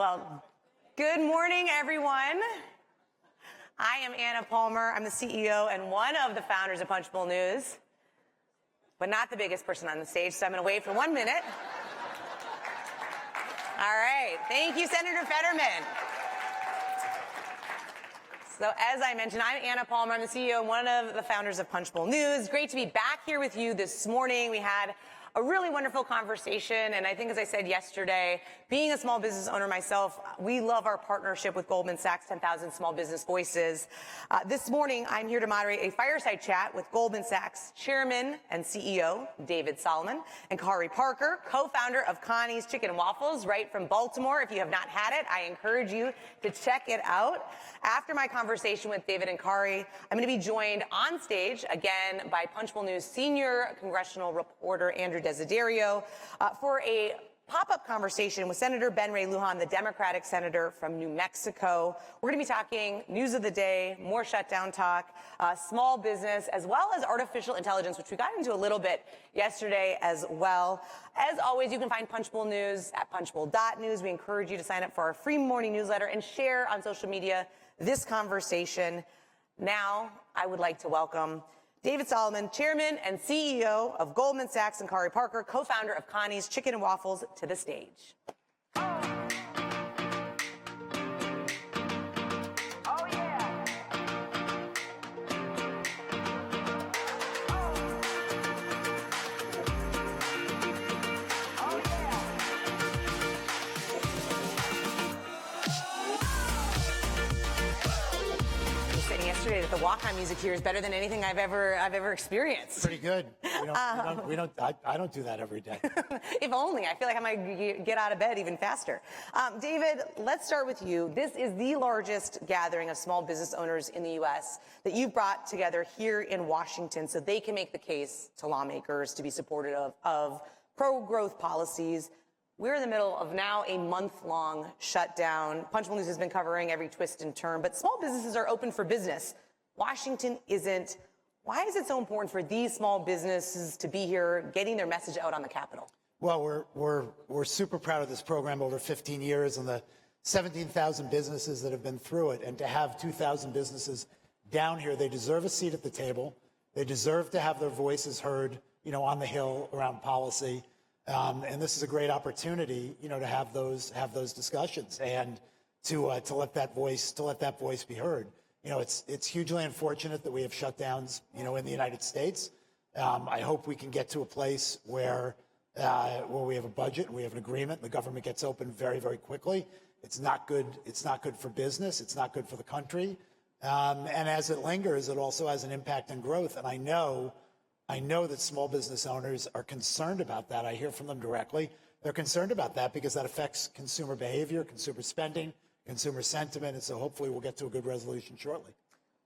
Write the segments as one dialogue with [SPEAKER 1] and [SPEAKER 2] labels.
[SPEAKER 1] Well, good morning, everyone. I am Anna Palmer. I'm the CEO and one of the founders of Punchbowl News, but not the biggest person on the stage, so I'm going to wait for 1 minute. All right. Thank you, Senator Fetterman. So as I mentioned, I'm Anna Palmer. I'm the CEO and one of the founders of Punchbowl News. Great to be back here with you this morning. We had a really wonderful conversation, and I think, as I said yesterday, being a small business owner myself, we love our partnership with Goldman Sachs 10,000 Small Business Voices. This morning, I'm here to moderate a fireside chat with Goldman Sachs Chairman and CEO David Solomon and Kari Parker, co-founder of Connie's Chicken and Waffles, right from Baltimore. If you have not had it, I encourage you to check it out. After my conversation with David and Kari, I'm going to be joined on stage again by Punchbowl News senior congressional reporter Andrew Desiderio for a pop-up conversation with Senator Ben Ray Lujan, the Democratic senator from New Mexico. We're going to be talking news of the day, more shutdown talk, small business, as well as artificial intelligence, which we got into a little bit yesterday as well. As always, you can find Punchbowl News at punchbowl.news. We encourage you to sign up for our free morning newsletter and share on social media this conversation. Now, I would like to welcome David Solomon, Chairman and CEO of Goldman Sachs, and Kari Parker, co-founder of Connie's Chicken and Waffles, to the stage. Yesterday that the walk-on music here is better than anything I've ever experienced.
[SPEAKER 2] Pretty good. I don't do that every day.
[SPEAKER 1] If only. I feel like I might get out of bed even faster. David, let's start with you. This is the largest gathering of small business owners in the U.S. that you've brought together here in Washington so they can make the case to lawmakers to be supportive of pro-growth policies. We're in the middle of now a month-long shutdown. Punchbowl News has been covering every twist and turn, but small businesses are open for business. Washington isn't. Why is it so important for these small businesses to be here, getting their message out on the Capitol?
[SPEAKER 2] Well, we're super proud of this program over 15 years and the 17,000 businesses that have been through it. And to have 2,000 businesses down here, they deserve a seat at the table. They deserve to have their voices heard, on the Hill around policy. And this is a great opportunity, to have those discussions and to let that voice be heard. It's hugely unfortunate that we have shutdowns, in the United States. I hope we can get to a place where we have a budget and we have an agreement. The government gets open very, very quickly. It's not good. It's not good for business. It's not good for the country. And as it lingers, it also has an impact on growth. And I know that small business owners are concerned about that. I hear from them directly. They're concerned about that because that affects consumer behavior, consumer spending, consumer sentiment. And so hopefully we'll get to a good resolution shortly.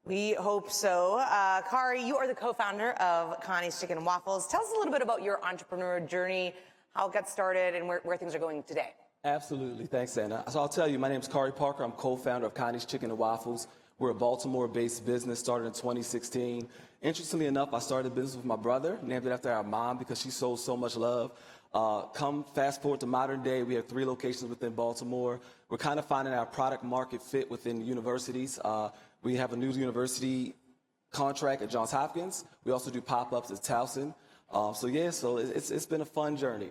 [SPEAKER 1] We hope so. Kari, you are the co-founder of Connie's Chicken and Waffles. Tell us a little bit about your entrepreneur journey, how it got started, and where things are going today.
[SPEAKER 3] Absolutely. Thanks, Anna. So I'll tell you, my name is Kari Parker. I'm co-founder of Connie's Chicken and Waffles. We're a Baltimore-based business, started in 2016. Interestingly enough, I started a business with my brother, named it after our mom because she sold so much love. Fast forward to modern day, we have 3 locations within Baltimore. We're kind of finding our product market fit within universities. We have a new university contract at Johns Hopkins. We also do pop-ups at Towson. So it's been a fun journey.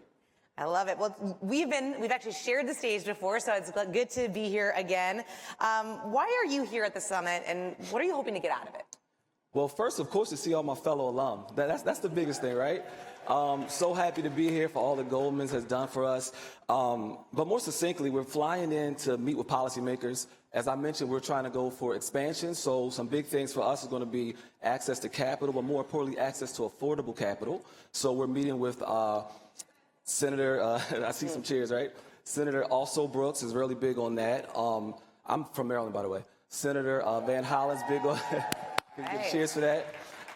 [SPEAKER 1] I love it. Well, we've actually shared the stage before, so it's good to be here again. Why are you here at the summit, and what are you hoping to get out of it?
[SPEAKER 3] Well, first, of course, to see all my fellow alum. That's the biggest thing, right? So happy to be here for all that Goldman's has done for us. But more succinctly, we're flying in to meet with policymakers. As I mentioned, we're trying to go for expansion. So some big things for us is going to be access to capital, but more importantly, access to affordable capital. So we're meeting with Senator, I see some cheers, right? Senator Also Brooks is really big on that. I'm from Maryland, by the way. Senator Van Hollen's big on, cheers for that.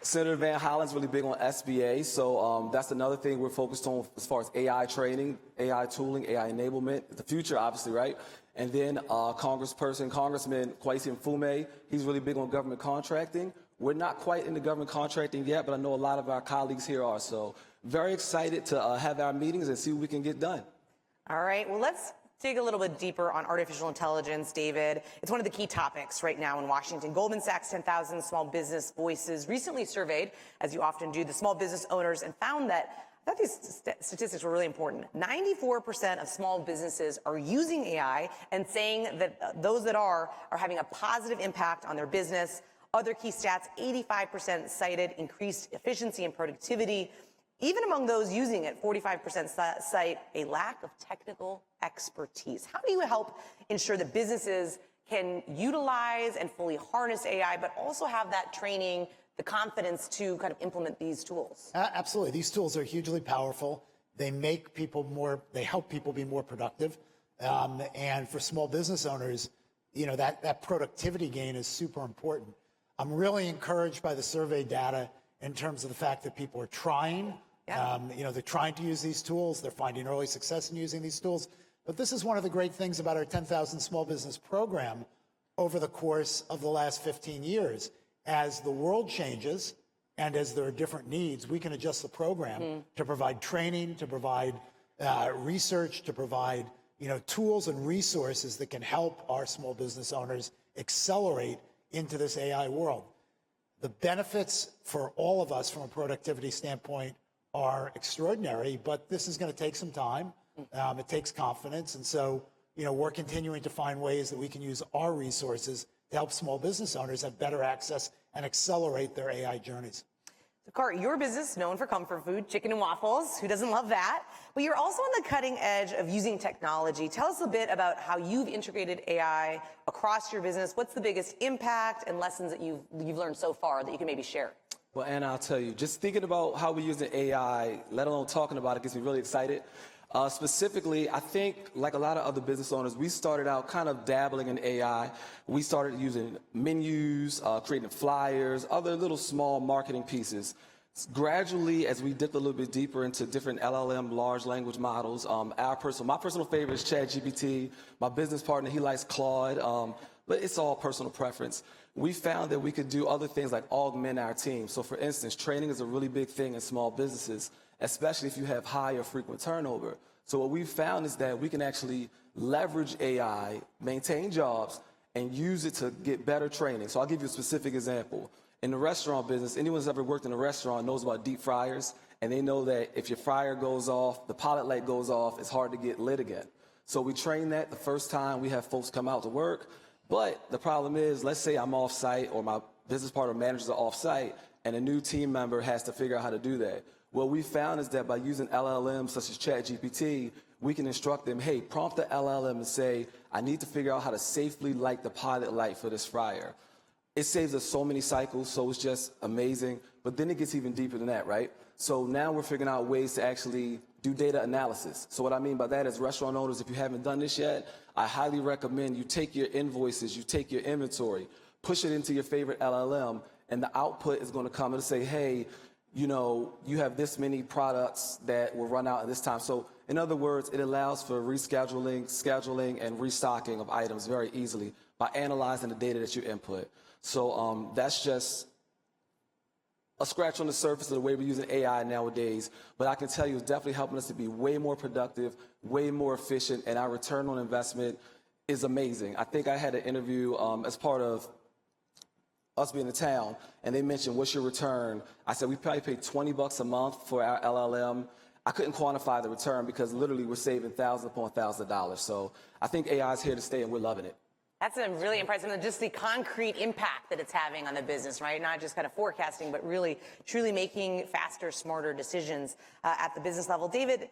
[SPEAKER 3] Senator Van Hollen's really big on SBA. So that's another thing we're focused on as far as AI training, AI tooling, AI enablement. The future, obviously, right? And then Congressman Kweisi Mfume, he's really big on government contracting. We're not quite into government contracting yet, but I know a lot of our colleagues here are. So very excited to have our meetings and see what we can get done.
[SPEAKER 1] All right. Well, let's dig a little bit deeper on artificial intelligence, David. It's one of the key topics right now in Washington. Goldman Sachs 10,000 Small Business Voices recently surveyed, as you often do, the small business owners and found that, I thought these statistics were really important. 94% of small businesses are using AI and saying that those that are having a positive impact on their business. Other key stats, 85% cited increased efficiency and productivity. Even among those using it, 45% cite a lack of technical expertise. How do you help ensure that businesses can utilize and fully harness AI, but also have that training, the confidence to kind of implement these tools?
[SPEAKER 2] Absolutely. These tools are hugely powerful. They make people they help people be more productive. And for small business owners, that productivity gain is super important. I'm really encouraged by the survey data in terms of the fact that people are trying.
[SPEAKER 1] Yeah.
[SPEAKER 2] They're trying to use these tools. They're finding early success in using these tools. But this is one of the great things about our 10,000 Small Business Program over the course of the last 15 years. As the world changes and as there are different needs, we can adjust the program to provide training, to provide research, to provide tools and resources that can help our small business owners accelerate into this AI world. The benefits for all of us from a productivity standpoint are extraordinary, but this is going to take some time. It takes confidence. And so, we're continuing to find ways that we can use our resources to help small business owners have better access and accelerate their AI journeys.
[SPEAKER 1] So, Cart, your business known for comfort food, chicken and waffles. Who doesn't love that? But you're also on the cutting edge of using technology. Tell us a bit about how you've integrated AI across your business. What's the biggest impact and lessons that you've learned so far that you can maybe share?
[SPEAKER 3] Well, Anna, I'll tell you, just thinking about how we're using AI, let alone talking about it, gets me really excited. Specifically, I think, like a lot of other business owners, we started out kind of dabbling in AI. We started using menus, creating flyers, other little small marketing pieces. Gradually, as we dipped a little bit deeper into different LLM, large language models, my personal favorite is ChatGPT. My business partner, he likes Claude, but it's all personal preference. We found that we could do other things like augment our team. So for instance, training is a really big thing in small businesses, especially if you have high or frequent turnover. So what we've found is that we can actually leverage AI, maintain jobs, and use it to get better training. So I'll give you a specific example. In the restaurant business, anyone who's ever worked in a restaurant knows about deep fryers, and they know that if your fryer goes off, the pilot light goes off, it's hard to get lit again. So we train that the first time we have folks come out to work. But the problem is, let's say I'm off site or my business partner managers are off site and a new team member has to figure out how to do that. What we found is that by using LLMs such as ChatGPT, we can instruct them, hey, prompt the LLM and say, I need to figure out how to safely light the pilot light for this fryer. It saves us so many cycles, so it's just amazing. But then it gets even deeper than that, right? So now we're figuring out ways to actually do data analysis. So what I mean by that is restaurant owners, if you haven't done this yet, I highly recommend you take your invoices, you take your inventory, push it into your favorite LLM, and the output is going to come and say, hey, you have this many products that will run out at this time. So in other words, it allows for rescheduling, scheduling, and restocking of items very easily by analyzing the data that you input. So that's just a scratch on the surface of the way we're using AI nowadays. But I can tell you it's definitely helping us to be way more productive, way more efficient, and our return on investment is amazing. I think I had an interview as part of us being in town, and they mentioned, what's your return? I said, we probably pay $20 a month for our LLM. I couldn't quantify the return because literally we're saving thousands upon thousands of dollars. So I think AI is here to stay, and we're loving it.
[SPEAKER 1] That's really impressive. And just the concrete impact that it's having on the business, right? Not just kind of forecasting, but really, truly making faster, smarter decisions at the business level. David,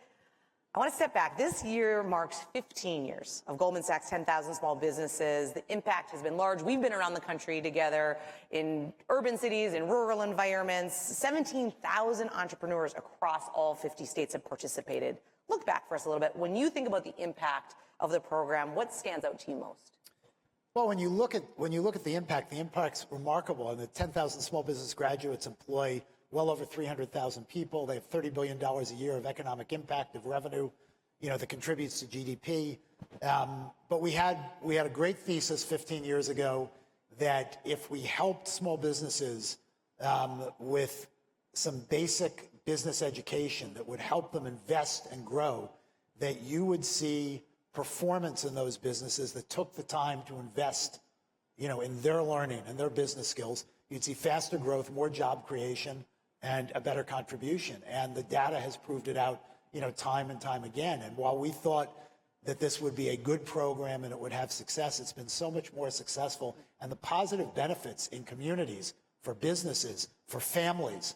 [SPEAKER 1] I want to step back. This year marks 15 years of Goldman Sachs 10,000 Small Businesses. The impact has been large. We've been around the country together in urban cities, in rural environments. 17,000 entrepreneurs across all 50 states have participated. Look back for us a little bit. When you think about the impact of the program, what stands out to you most?
[SPEAKER 2] Well, when you look at the impact's remarkable. And the 10,000 small business graduates employ well over 300,000 people. They have $30 billion a year of economic impact, of revenue, that contributes to GDP. But we had a great thesis 15 years ago that if we helped small businesses with some basic business education that would help them invest and grow, that you would see performance in those businesses that took the time to invest, in their learning and their business skills, you'd see faster growth, more job creation, and a better contribution. And the data has proved it out, time and time again. And while we thought that this would be a good program and it would have success, it's been so much more successful. And the positive benefits in communities, for businesses, for families,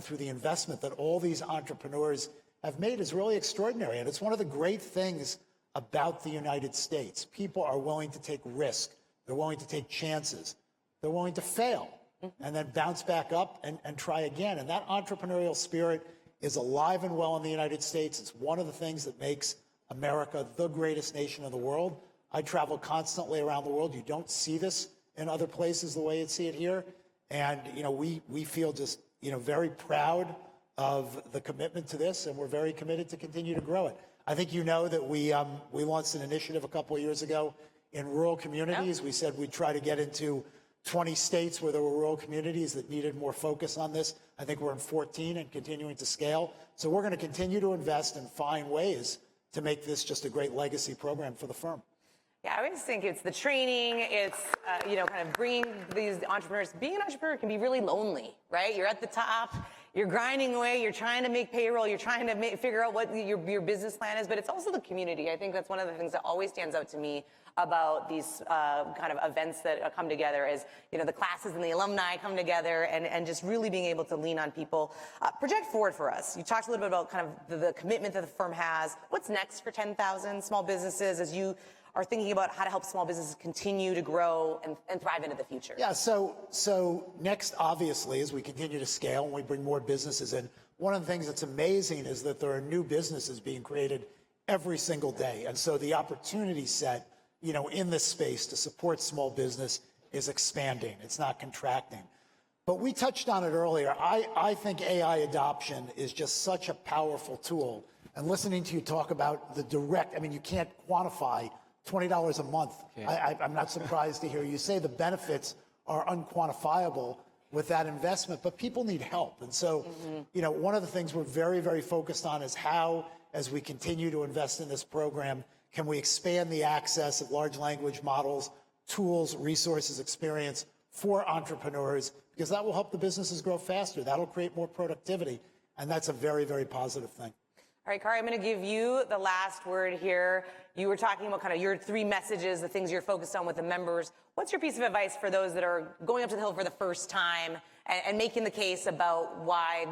[SPEAKER 2] through the investment that all these entrepreneurs have made is really extraordinary. And it's one of the great things about the United States. People are willing to take risk. They're willing to take chances. They're willing to fail and then bounce back up and try again. And that entrepreneurial spirit is alive and well in the United States. It's one of the things that makes America the greatest nation in the world. I travel constantly around the world. You don't see this in other places the way you see it here. And, we feel just, very proud of the commitment to this, and we're very committed to continue to grow it. I think that we launched an initiative a couple of years ago in rural communities. Yep. We said we'd try to get into 20 states where there were rural communities that needed more focus on this. I think we're in 14 and continuing to scale. So we're going to continue to invest and find ways to make this just a great legacy program for the firm.
[SPEAKER 1] Yeah, I always think it's the training, it's, kind of bringing these entrepreneurs. Being an entrepreneur can be really lonely, right? You're at the top, you're grinding away, you're trying to make payroll, you're trying to figure out what your business plan is, but it's also the community. I think that's one of the things that always stands out to me about these kind of events that come together is, the classes and the alumni come together and just really being able to lean on people. Project forward for us. You talked a little bit about kind of the commitment that the firm has. What's next for 10,000 small businesses as you are thinking about how to help small businesses continue to grow and thrive into the future? Yeah,
[SPEAKER 2] so next, obviously, as we continue to scale and we bring more businesses in, one of the things that's amazing is that there are new businesses being created every single day. And so the opportunity set, in this space to support small business is expanding. It's not contracting. But we touched on it earlier. I think AI adoption is just such a powerful tool. And listening to you talk about the direct, you can't quantify $20 a month. I'm not surprised to hear you say the benefits are unquantifiable with that investment, but people need help. And so, one of the things we're very, very focused on is how, as we continue to invest in this program, can we expand the access of large language models, tools, resources, experience for entrepreneurs, because that will help the businesses grow faster. That'll create more productivity. And that's a very, very positive thing.
[SPEAKER 1] All right, Kari, I'm going to give you the last word here. You were talking about kind of your 3 messages, the things you're focused on with the members. What's your piece of advice for those that are going up to the Hill for the first time and making the case about why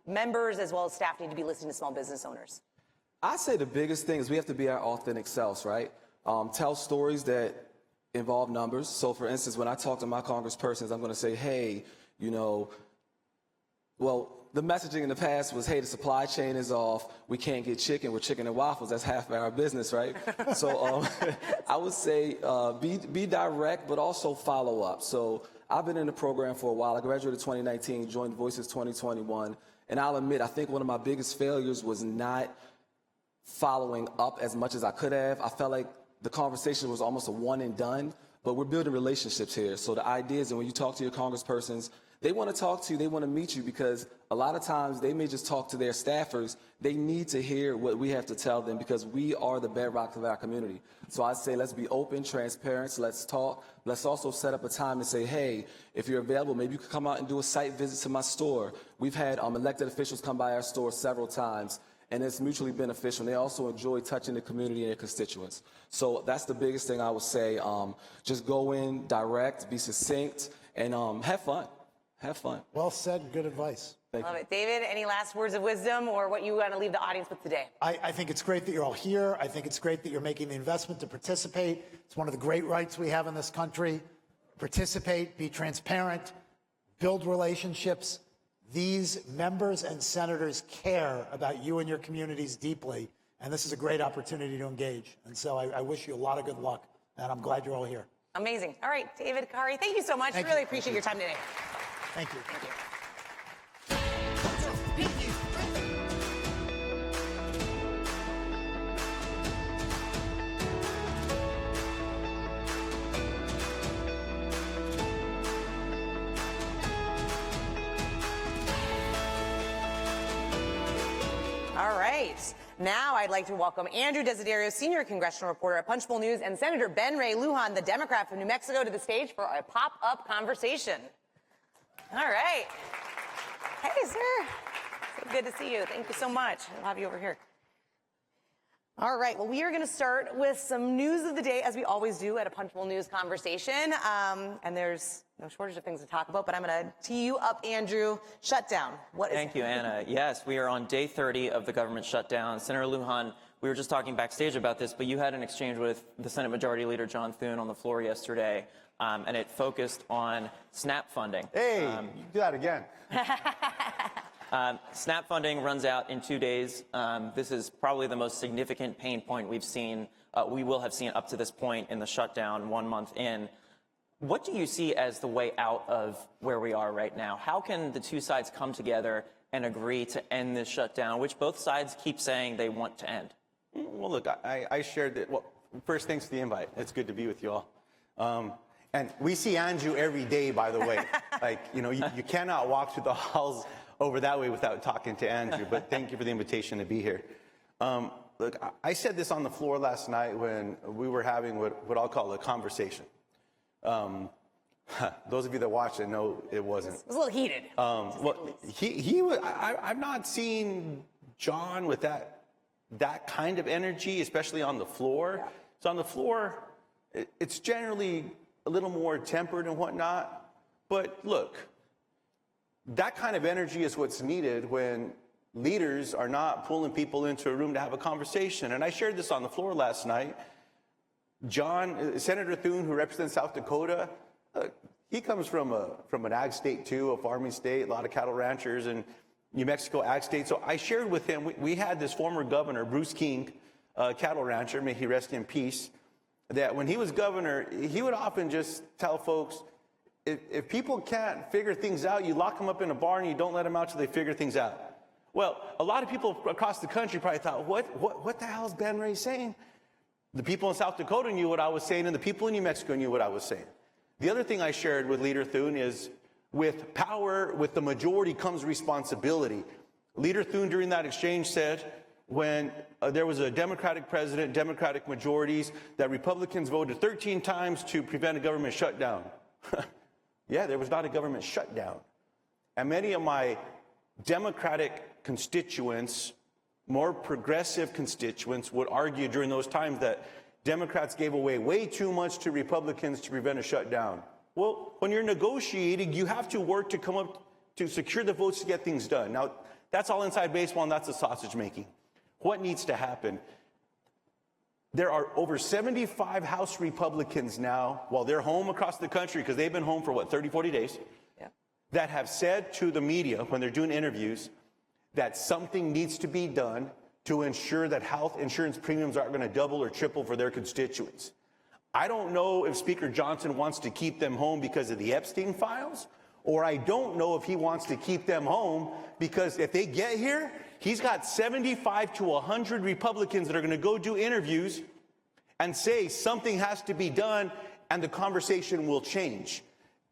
[SPEAKER 1] members as well as staff need to be listening to small business owners?
[SPEAKER 3] I'd say the biggest thing is we have to be our authentic selves, right? Tell stories that involve numbers. So, for instance, when I talk to my congresspersons, I'm going to say, hey, the messaging in the past was, hey, the supply chain is off. We can't get chicken. We're chicken and waffles. That's half of our business, right? So I would say be direct, but also follow up. So I've been in the program for a while. I graduated 2019, joined Voices 2021. And I'll admit, I think one of my biggest failures was not following up as much as I could have. I felt like the conversation was almost a one and done, but we're building relationships here. So the idea is that when you talk to your congresspersons, they want to talk to you, they want to meet you, because a lot of times they may just talk to their staffers. They need to hear what we have to tell them because we are the bedrock of our community. So I say let's be open, transparent, let's talk. Let's also set up a time to say, hey, if you're available, maybe you could come out and do a site visit to my store. We've had elected officials come by our store several times, and it's mutually beneficial. And they also enjoy touching the community and their constituents. So that's the biggest thing I would say. Just go in direct, be succinct, and have fun. Have fun.
[SPEAKER 2] Well said. Good advice.
[SPEAKER 1] Love it. David, any last words of wisdom or what you want to leave the audience with today?
[SPEAKER 2] I think it's great that you're all here. I think it's great that you're making the investment to participate. It's one of the great rights we have in this country. Participate, be transparent, build relationships. These members and senators care about you and your communities deeply, and this is a great opportunity to engage. And so I wish you a lot of good luck, and I'm glad you're all here.
[SPEAKER 1] Amazing. All right, David, Kari, thank you so much.
[SPEAKER 2] Thank
[SPEAKER 1] really
[SPEAKER 2] you.
[SPEAKER 1] appreciate your time today.
[SPEAKER 2] Thank you.
[SPEAKER 1] Thank you. All right. Now I'd like to welcome Andrew Desiderio, senior congressional reporter at Punchbowl News, and Senator Ben Ray Lujan, the Democrat from New Mexico, to the stage for a pop-up conversation. All right. Hey, sir. So good to see you. Thank you so much. I'll have you over here. All right. Well, we are going to start with some news of the day, as we always do at a Punchbowl News conversation. And there's no shortage of things to talk about, but I'm going to tee you up, Andrew. Shutdown. What is
[SPEAKER 4] Thank you, Anna. Yes, we are on day 30 of the government shutdown. Senator Lujan, we were just talking backstage about this, but you had an exchange with the Senate Majority Leader John Thune on the floor yesterday, and it focused on SNAP funding.
[SPEAKER 5] Hey, you do that again.
[SPEAKER 4] SNAP funding runs out in 2 days. This is probably the most significant pain point we will have seen up to this point in the shutdown 1 month in. What do you see as the way out of where we are right now? How can the two sides come together and agree to end this shutdown, which both sides keep saying they want to end?
[SPEAKER 5] Well, look, I shared it. Well, first, thanks for the invite. It's good to be with you all. And we see Andrew every day, by the way. You cannot walk through the halls over that way without talking to Andrew. But thank you for the invitation to be here. Look, I said this on the floor last night when we were having what I'll call a conversation. Those of you that watched it know it wasn't.
[SPEAKER 1] It was a little heated.
[SPEAKER 5] I've not seen John with that kind of energy, especially on the floor. Yeah. So on the floor, it's generally a little more tempered and whatnot. But look, that kind of energy is what's needed when leaders are not pulling people into a room to have a conversation. And I shared this on the floor last night. Senator Thune, who represents South Dakota, he comes from an ag state too, a farming state, a lot of cattle ranchers, and New Mexico ag state. So I shared with him, we had this former governor, Bruce King, cattle rancher, may he rest in peace, that when he was governor, he would often just tell folks, if people can't figure things out, you lock them up in a barn and you don't let them out till they figure things out. Well, a lot of people across the country probably thought, what the hell is Ben Ray saying? The people in South Dakota knew what I was saying, and the people in New Mexico knew what I was saying. The other thing I shared with Leader Thune is with power, with the majority comes responsibility. Leader Thune during that exchange said when there was a Democratic president, Democratic majorities, that Republicans voted 13 times to prevent a government shutdown. Yeah, there was not a government shutdown. And many of my Democratic constituents, more progressive constituents, would argue during those times that Democrats gave away way too much to Republicans to prevent a shutdown. Well, when you're negotiating, you have to work to come up to secure the votes to get things done. Now, that's all inside baseball, and that's the sausage making. What needs to happen? There are over 75 House Republicans now, while they're home across the country, because they've been home for, 30, 40 days, that have said to the media when they're doing interviews that something needs to be done to ensure that health insurance premiums aren't going to double or triple for their constituents. I don't know if Speaker Johnson wants to keep them home because of the Epstein files, or I don't know if he wants to keep them home because if they get here, he's got 75 to 100 Republicans that are going to go do interviews and say something has to be done and the conversation will change.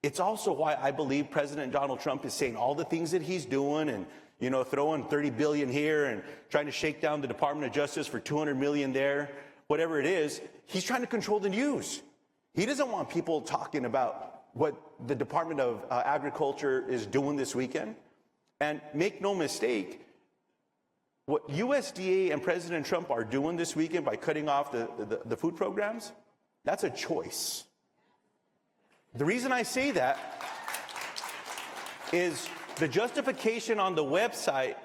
[SPEAKER 5] It's also why I believe President Donald Trump is saying all the things that he's doing and, throwing $30 billion here and trying to shake down the Department of Justice for $200 million there, whatever it is. He's trying to control the news. He doesn't want people talking about what the Department of Agriculture is doing this weekend. And make no mistake, what USDA and President Trump are doing this weekend by cutting off the food programs, that's a choice. The reason I say that is the justification on the website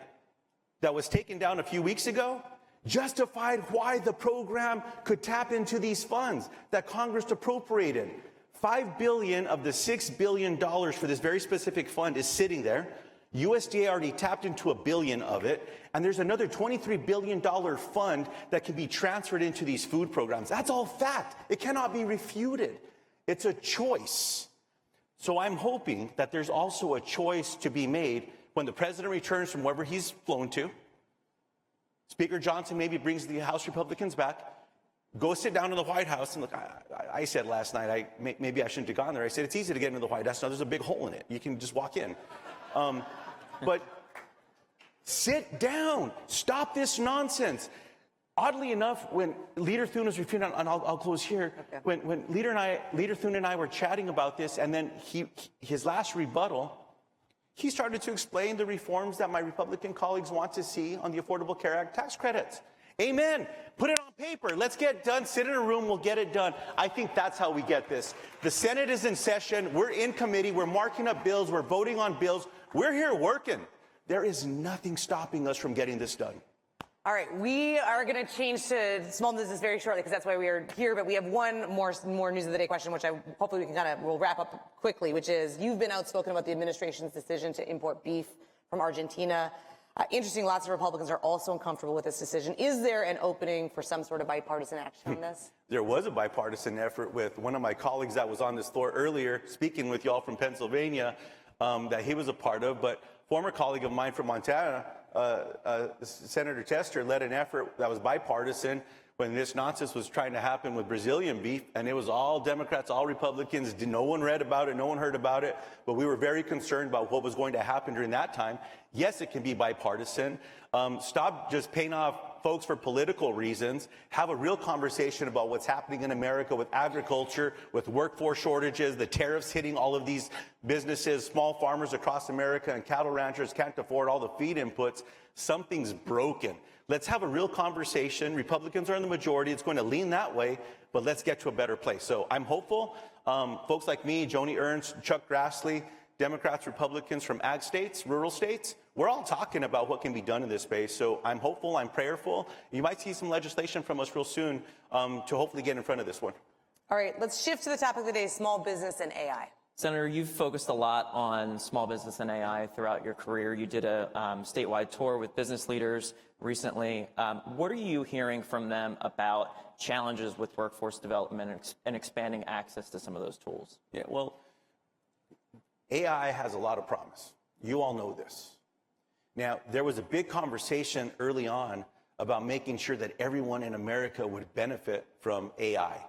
[SPEAKER 5] that was taken down a few weeks ago justified why the program could tap into these funds that Congress appropriated. $5 billion of the $6 billion for this very specific fund is sitting there. USDA already tapped into $1 billion of it, and there's another $23 billion fund that can be transferred into these food programs. That's all fact. It cannot be refuted. It's a choice. So I'm hoping that there's also a choice to be made when the president returns from wherever he's flown to. Speaker Johnson maybe brings the House Republicans back. Go sit down in the White House and look. I said last night, maybe I shouldn't have gone there. I said it's easy to get into the White House. Now there's a big hole in it. You can just walk in. But Sit down. Stop this nonsense. Oddly enough, when Leader Thune was refuting, and I'll close here, when Leader Thune and I were chatting about this, and then his last rebuttal, he started to explain the reforms that my Republican colleagues want to see on the Affordable Care Act tax credits. Amen. Put it on paper. Let's get it done. Sit in a room. We'll get it done. I think that's how we get this. The Senate is in session. We're in committee. We're marking up bills. We're voting on bills. We're here working. There is nothing stopping us from getting this done.
[SPEAKER 1] All right, we are going to change to small business very shortly because that's why we are here. But we have one more news of the day question, which hopefully we can we'll wrap up quickly, which is you've been outspoken about the administration's decision to import beef from Argentina. Interesting, lots of Republicans are also uncomfortable with this decision. Is there an opening for some sort of bipartisan action on this?
[SPEAKER 5] There was a bipartisan effort with one of my colleagues that was on this floor earlier, speaking with y'all from Pennsylvania, that he was a part of. But former colleague of mine from Montana, Senator Tester, led an effort that was bipartisan when this nonsense was trying to happen with Brazilian beef, and it was all Democrats, all Republicans. No one read about it, no one heard about it, but we were very concerned about what was going to happen during that time. Yes, it can be bipartisan. Stop just paying off folks for political reasons. Have a real conversation about what's happening in America with agriculture, with workforce shortages, the tariffs hitting all of these businesses, small farmers across America, and cattle ranchers can't afford all the feed inputs. Something's broken. Let's have a real conversation. Republicans are in the majority. It's going to lean that way, but let's get to a better place. So I'm hopeful. Folks like me, Joni Ernst, Chuck Grassley, Democrats, Republicans from ag states, rural states, we're all talking about what can be done in this space. So I'm hopeful, I'm prayerful. You might see some legislation from us real soon to hopefully get in front of this one.
[SPEAKER 1] All right, let's shift to the topic of the day, small business and AI.
[SPEAKER 4] Senator, you've focused a lot on small business and AI throughout your career. You did a statewide tour with business leaders recently. What are you hearing from them about challenges with workforce development and expanding access to some of those tools?
[SPEAKER 5] Yeah, well, AI has a lot of promise. You all know this. Now, there was a big conversation early on about making sure that everyone in America would benefit from AI,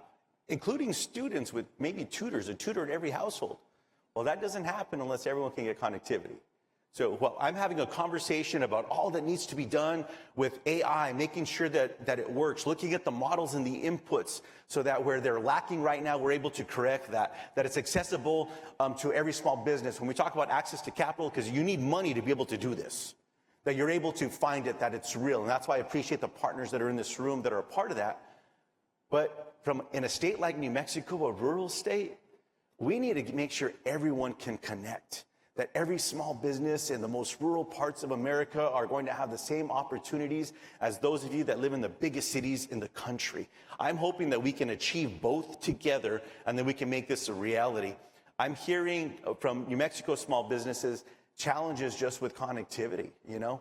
[SPEAKER 5] including students with maybe tutors, a tutor in every household. Well, that doesn't happen unless everyone can get connectivity. So while I'm having a conversation about all that needs to be done with AI, making sure that it works, looking at the models and the inputs so that where they're lacking right now, we're able to correct that it's accessible to every small business. When we talk about access to capital, because you need money to be able to do this, that you're able to find it, that it's real. And that's why I appreciate the partners that are in this room that are a part of that. But in a state like New Mexico, a rural state, we need to make sure everyone can connect, that every small business in the most rural parts of America are going to have the same opportunities as those of you that live in the biggest cities in the country. I'm hoping that we can achieve both together and then we can make this a reality. I'm hearing from New Mexico small businesses challenges just with connectivity, you know.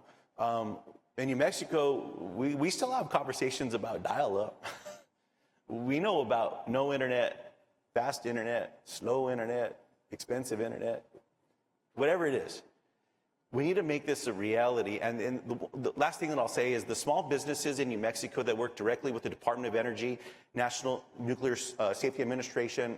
[SPEAKER 5] In New Mexico, we still have conversations about dial-up. We know about no internet, fast internet, slow internet, expensive internet, whatever it is. We need to make this a reality. And the last thing that I'll say is the small businesses in New Mexico that work directly with the Department of Energy, National Nuclear Safety Administration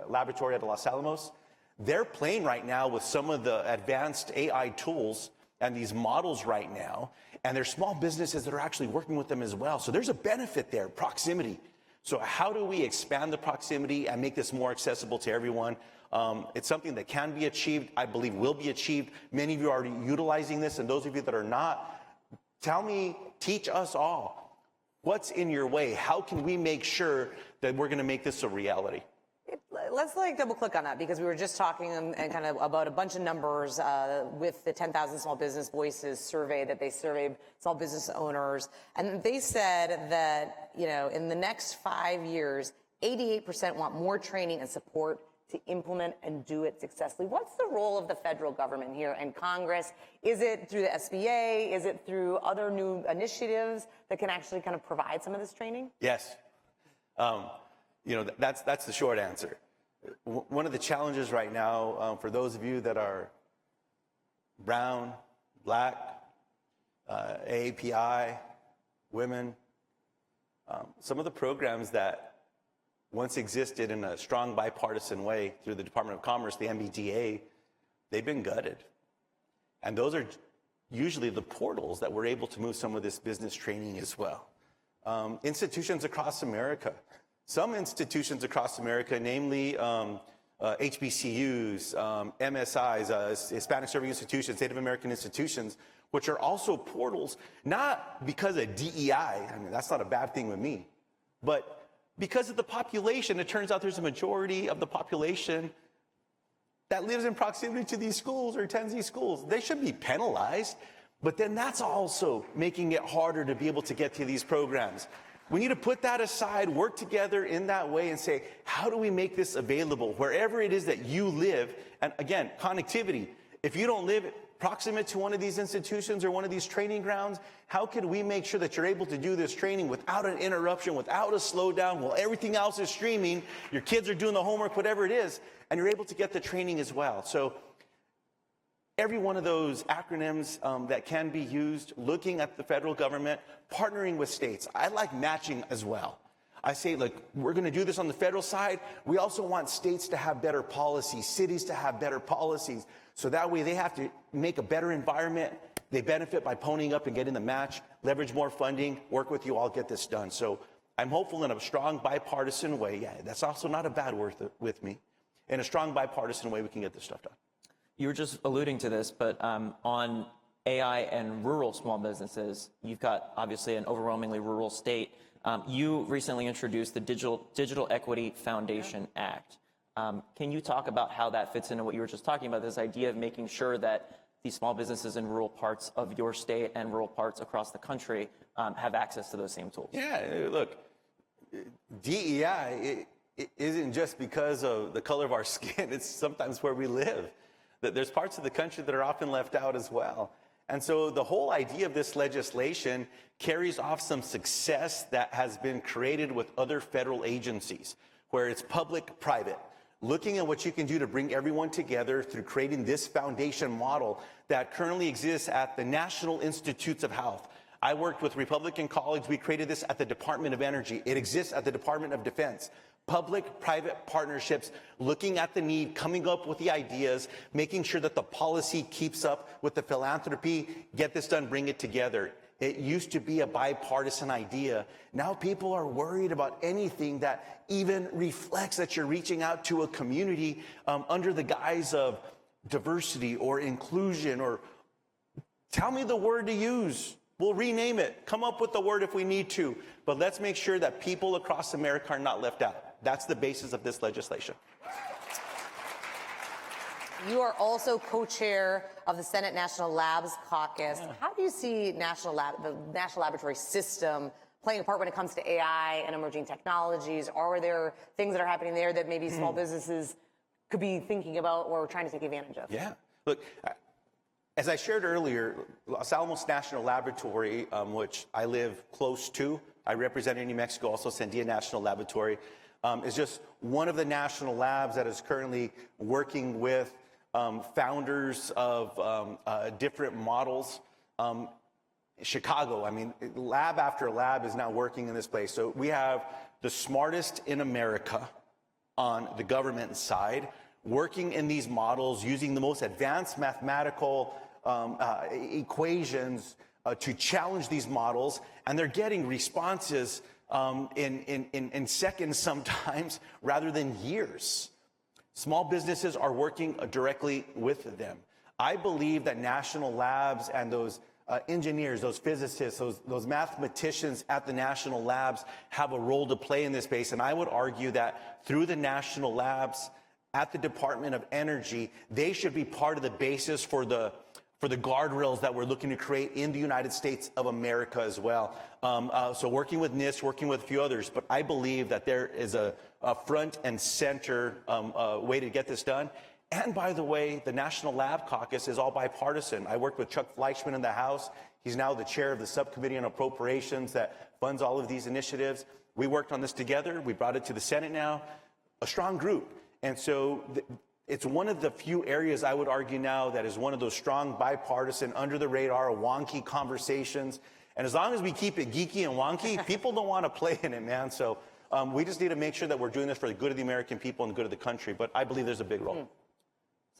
[SPEAKER 5] laboratory at Los Alamos, they're playing right now with some of the advanced AI tools and these models right now. And there's small businesses that are actually working with them as well. So there's a benefit there, proximity. So how do we expand the proximity and make this more accessible to everyone? It's something that can be achieved, I believe will be achieved. Many of you are already utilizing this, and those of you that are not, tell me, teach us all. What's in your way? How can we make sure that we're going to make this a reality?
[SPEAKER 1] Let's double click on that because we were just talking and kind of about a bunch of numbers with the 10,000 Small Business Voices survey that they surveyed small business owners. And they said that, you know, in the next 5 years, 88% want more training and support to implement and do it successfully. What's the role of the federal government here and Congress? Is it through the SBA? Is it through other new initiatives that can actually kind of provide some of this training?
[SPEAKER 5] Yes. You know, that's the short answer. One of the challenges right now for those of you that are brown, black, AAPI, women, some of the programs that once existed in a strong bipartisan way through the Department of Commerce, the MBDA, they've been gutted. And those are usually the portals that we're able to move some of this business training as well. Institutions across America, some institutions across America, namely HBCUs, MSIs, Hispanic Serving Institutions, Native American institutions, which are also portals, not because of DEI, I mean, that's not a bad thing with me, but because of the population. It turns out there's a majority of the population that lives in proximity to these schools or attends these schools. They should be penalized, but then that's also making it harder to be able to get to these programs. We need to put that aside, work together in that way and say, how do we make this available wherever it is that you live? And again, connectivity. If you don't live proximate to one of these institutions or one of these training grounds, how can we make sure that you're able to do this training without an interruption, without a slowdown, while everything else is streaming, your kids are doing the homework, whatever it is, and you're able to get the training as well. So every one of those acronyms that can be used, looking at the federal government, partnering with states. I like matching as well. I say, look, we're going to do this on the federal side. We also want states to have better policies, cities to have better policies. So that way they have to make a better environment. They benefit by ponying up and getting the match, leverage more funding, work with you all, get this done. So I'm hopeful in a strong bipartisan way. Yeah, that's also not a bad word with me. In a strong bipartisan way, we can get this stuff done.
[SPEAKER 4] You were just alluding to this, but on AI and rural small businesses, you've got obviously an overwhelmingly rural state. You recently introduced the Digital Equity Foundation Act. Can you talk about how that fits into what you were just talking about, this idea of making sure that these small businesses in rural parts of your state and rural parts across the country have access to those same tools?
[SPEAKER 5] Yeah, look, DEI it isn't just because of the color of our skin, it's sometimes where we live. There's parts of the country that are often left out as well. And so the whole idea of this legislation carries off some success that has been created with other federal agencies, where it's public-private, looking at what you can do to bring everyone together through creating this foundation model that currently exists at the National Institutes of Health. I worked with Republican colleagues. We created this at the Department of Energy. It exists at the Department of Defense. Public-private partnerships, looking at the need, coming up with the ideas, making sure that the policy keeps up with the philanthropy, get this done, bring it together. It used to be a bipartisan idea. Now people are worried about anything that even reflects that you're reaching out to a community under the guise of diversity or inclusion, or tell me the word to use. We'll rename it. Come up with the word if we need to. But let's make sure that people across America are not left out. That's the basis of this legislation.
[SPEAKER 1] You are also co-chair of the Senate National Labs Caucus. Yeah. How do you see the National Laboratory System playing a part when it comes to AI and emerging technologies? Are there things that are happening there that maybe small businesses could be thinking about or trying to take advantage of?
[SPEAKER 5] Yeah. Look, as I shared earlier, Los Alamos National Laboratory, which I live close to, I represent in New Mexico, also Sandia National Laboratory, is just one of the national labs that is currently working with founders of different models. Chicago, I mean, lab after lab is now working in this place. So we have the smartest in America on the government side, working in these models, using the most advanced mathematical equations to challenge these models, and they're getting responses in seconds sometimes rather than years. Small businesses are working directly with them. I believe that national labs and those engineers, those physicists, those mathematicians at the national labs have a role to play in this space. And I would argue that through the national labs at the Department of Energy, they should be part of the basis for the guardrails that we're looking to create in the United States of America as well. So working with NIST, working with a few others, but I believe that there is a front and center way to get this done. And by the way, the National Lab Caucus is all bipartisan. I worked with Chuck Fleischman in the House. He's now the chair of the subcommittee on appropriations that funds all of these initiatives. We worked on this together. We brought it to the Senate now, a strong group. And so it's one of the few areas I would argue now that is one of those strong bipartisan, under the radar, wonky conversations. And as long as we keep it geeky and wonky, people don't want to play in it, man. So we just need to make sure that we're doing this for the good of the American people and the good of the country. But I believe there's a big role.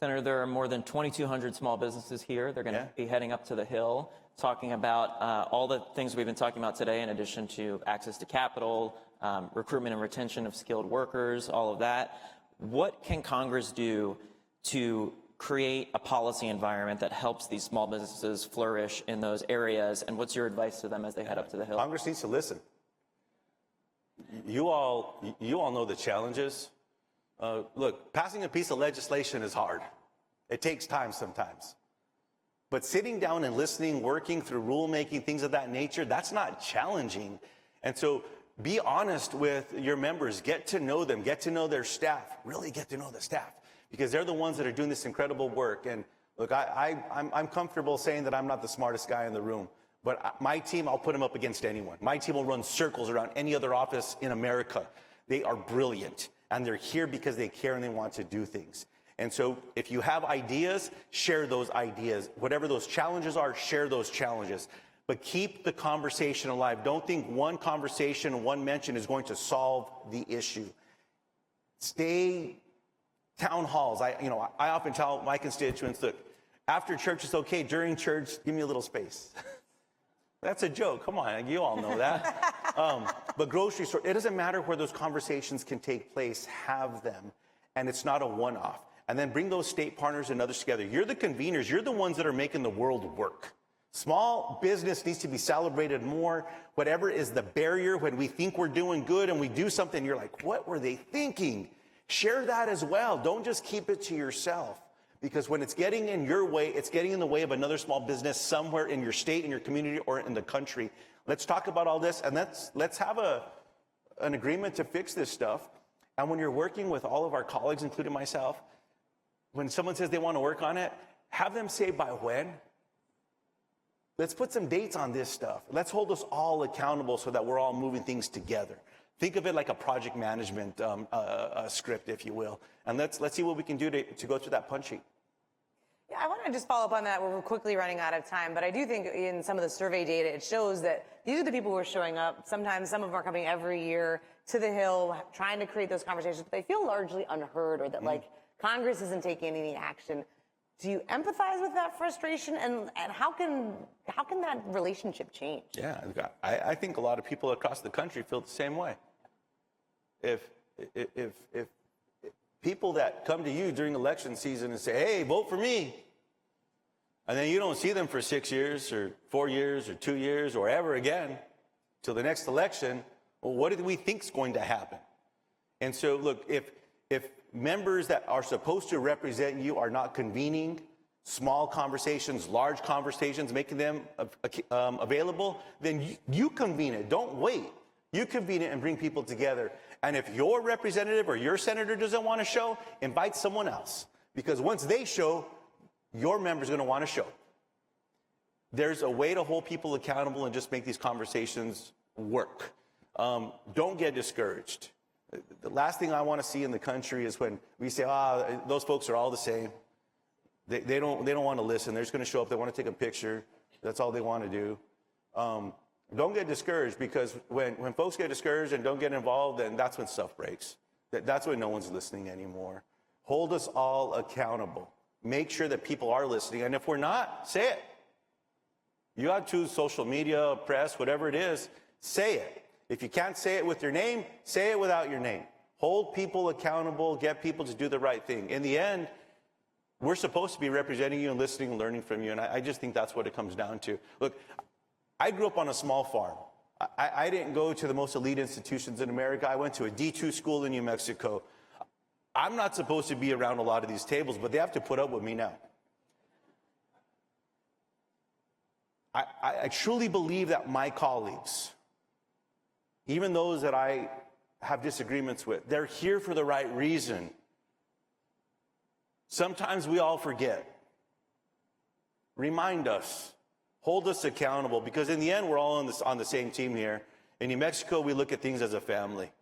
[SPEAKER 4] Senator, there are more than 2,200 small businesses here. They're going to be heading up to the Hill, talking about all the things we've been talking about today, in addition to access to capital, recruitment and retention of skilled workers, all of that. What can Congress do to create a policy environment that helps these small businesses flourish in those areas? And what's your advice to them as they head up to the Hill?
[SPEAKER 5] Congress needs to listen. You all know the challenges. Look, passing a piece of legislation is hard. It takes time sometimes. But sitting down and listening, working through rulemaking, things of that nature, that's not challenging. And so be honest with your members. Get to know them. Get to know their staff. Really get to know the staff, because they're the ones that are doing this incredible work. And look, I'm comfortable saying that I'm not the smartest guy in the room. But my team, I'll put them up against anyone. My team will run circles around any other office in America. They are brilliant. And they're here because they care and they want to do things. And so if you have ideas, share those ideas. Whatever those challenges are, share those challenges. But keep the conversation alive. Don't think one conversation, one mention is going to solve the issue. Stay town halls. I often tell my constituents, look, after church is okay. During church, give me a little space. That's a joke. Come on, you all know that. But grocery store, it doesn't matter where those conversations can take place. Have them. And it's not a one-off. And then bring those state partners and others together. You're the conveners. You're the ones that are making the world work. Small business needs to be celebrated more. Whatever is the barrier when we think we're doing good and we do something, you're like, what were they thinking? Share that as well. Don't just keep it to yourself. Because when it's getting in your way, it's getting in the way of another small business somewhere in your state, in your community, or in the country. Let's talk about all this, and let's have an agreement to fix this stuff. And when you're working with all of our colleagues, including myself, when someone says they want to work on it, have them say by when. Let's put some dates on this stuff. Let's hold us all accountable so that we're all moving things together. Think of it like a project management script, if you will. And let's see what we can do to go through that punch sheet.
[SPEAKER 1] Yeah, I want to just follow up on that. We're quickly running out of time, but I do think in some of the survey data, it shows that these are the people who are showing up. Sometimes some of them are coming every year to the Hill, trying to create those conversations, but they feel largely unheard, or that like Congress isn't taking any action. Do you empathize with that frustration, and how can that relationship change?
[SPEAKER 5] Yeah, I think a lot of people across the country feel the same way. If people that come to you during election season and say, hey, vote for me, and then you don't see them for 6 years or 4 years or 2 years or ever again till the next election, well, what do we think is going to happen? And so, look, if members that are supposed to represent you are not convening small conversations, large conversations, making them available, then you convene it. Don't wait. You convene it and bring people together. And if your representative or your senator doesn't want to show, invite someone else. Because once they show, your member's going to want to show. There's a way to hold people accountable and just make these conversations work. Don't get discouraged. The last thing I want to see in the country is when we say, those folks are all the same. They don't want to listen. They're just going to show up. They want to take a picture. That's all they want to do. Don't get discouraged, because when folks get discouraged and don't get involved, then that's when stuff breaks. That's when no one's listening anymore. Hold us all accountable. Make sure that people are listening. And if we're not, say it. You got to social media, press, whatever it is, say it. If you can't say it with your name, say it without your name. Hold people accountable, get people to do the right thing. In the end, we're supposed to be representing you and listening and learning from you. And I just think that's what it comes down to. Look, I grew up on a small farm. I didn't go to the most elite institutions in America. I went to a D2 school in New Mexico. I'm not supposed to be around a lot of these tables, but they have to put up with me now. I truly believe that my colleagues, even those that I have disagreements with, they're here for the right reason. Sometimes we all forget. Remind us. Hold us accountable, because in the end, we're all on the same team here. In New Mexico, we look at things as a family.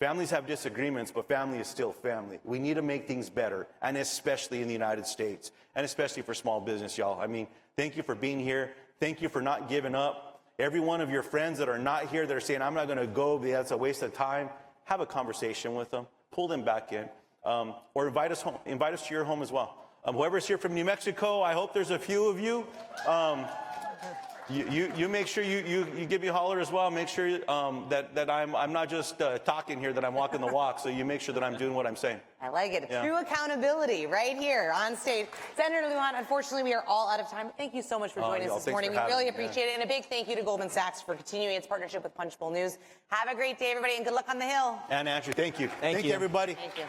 [SPEAKER 5] Families have disagreements, but family is still family. We need to make things better, and especially in the United States, and especially for small business, y'all. I mean, thank you for being here. Thank you for not giving up. Every one of your friends that are not here, that are saying, I'm not going to go, that's a waste of time, have a conversation with them. Pull them back in. or invite us home, invite us to your home as well. Whoever's here from New Mexico, I hope there's a few of you. You make sure you give me a holler as well. Make sure that I'm not just talking here, that I'm walking the walk. So you make sure that I'm doing what I'm saying.
[SPEAKER 1] I like it.
[SPEAKER 5] Yeah.
[SPEAKER 1] True accountability right here on stage. Senator Lujan, unfortunately, we are all out of time. Thank you so much for joining us this
[SPEAKER 5] thanks
[SPEAKER 1] morning.
[SPEAKER 5] for
[SPEAKER 1] We
[SPEAKER 5] having
[SPEAKER 1] really
[SPEAKER 5] me,
[SPEAKER 1] appreciate it. And a big thank you to Goldman Sachs for continuing its partnership with Punchbowl News. Have a great day, everybody, and good luck on the Hill.
[SPEAKER 5] And Andrew, thank you.
[SPEAKER 3] Thank you.
[SPEAKER 5] Everybody.
[SPEAKER 1] Thank you.